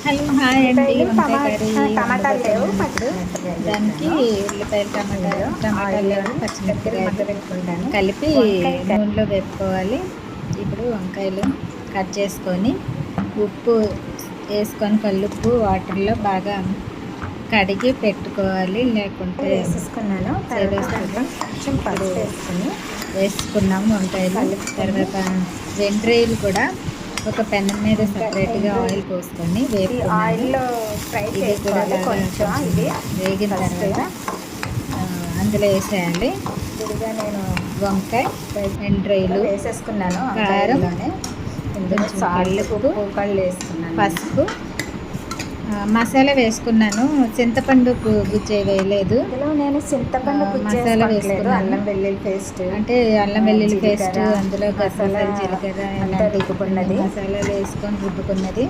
Hello hi అండి. వంకాయ curry టమాటాలు లేవు, ఇప్పుడు దానికి ఉల్లిపాయలు టమాటాలు పచ్చిమిరపకాయలు పెట్టుకుంటాను. కలిపి నూనెలో వేపుకోవాలి. ఇప్పుడు వంకాయలు కట్ చేసుకొని ఉప్పు వేసుకొని కల్లుప్పు వాటర్లో బాగా కడిగి పెట్టుకోవాలి, లేకుంటే వేసేసుకున్నాను. కొంచెం పసుపు వేసుకుని వేసుకున్నాము వంకాయలు. తర్వాత వెండ్రాయిలు కూడా ఒక పెనం మీద సపరేట్గా ఆయిల్ పోసుకొని ఆయిల్లో ఫ్రై చేసుకోవాలి. కొంచెం ఇది వేగిన తర్వాత అందులో వేసేయాలి. విడిగా నేను వంకాయ, వెండ్రాయిలు వేసేసుకున్నాను. కారం, ఇందులో సాల్ట్, ఉప్పు కళ్ళు వేసుకున్నాను. పసుపు, మసాలా వేసుకున్నాను. చింతపండు గుజ్జు వేయలేదు. ఇందులో నేను చింతపండు మసాలా వేసుకున్నాను. అల్లం వెల్లుల్లి పేస్ట్, అంటే అల్లం వెల్లుల్లి పేస్ట్, అందులో మసాలా జీలకర్ర రుబ్బుకున్నది మసాలాలు వేసుకొని రుబ్బుకున్నది.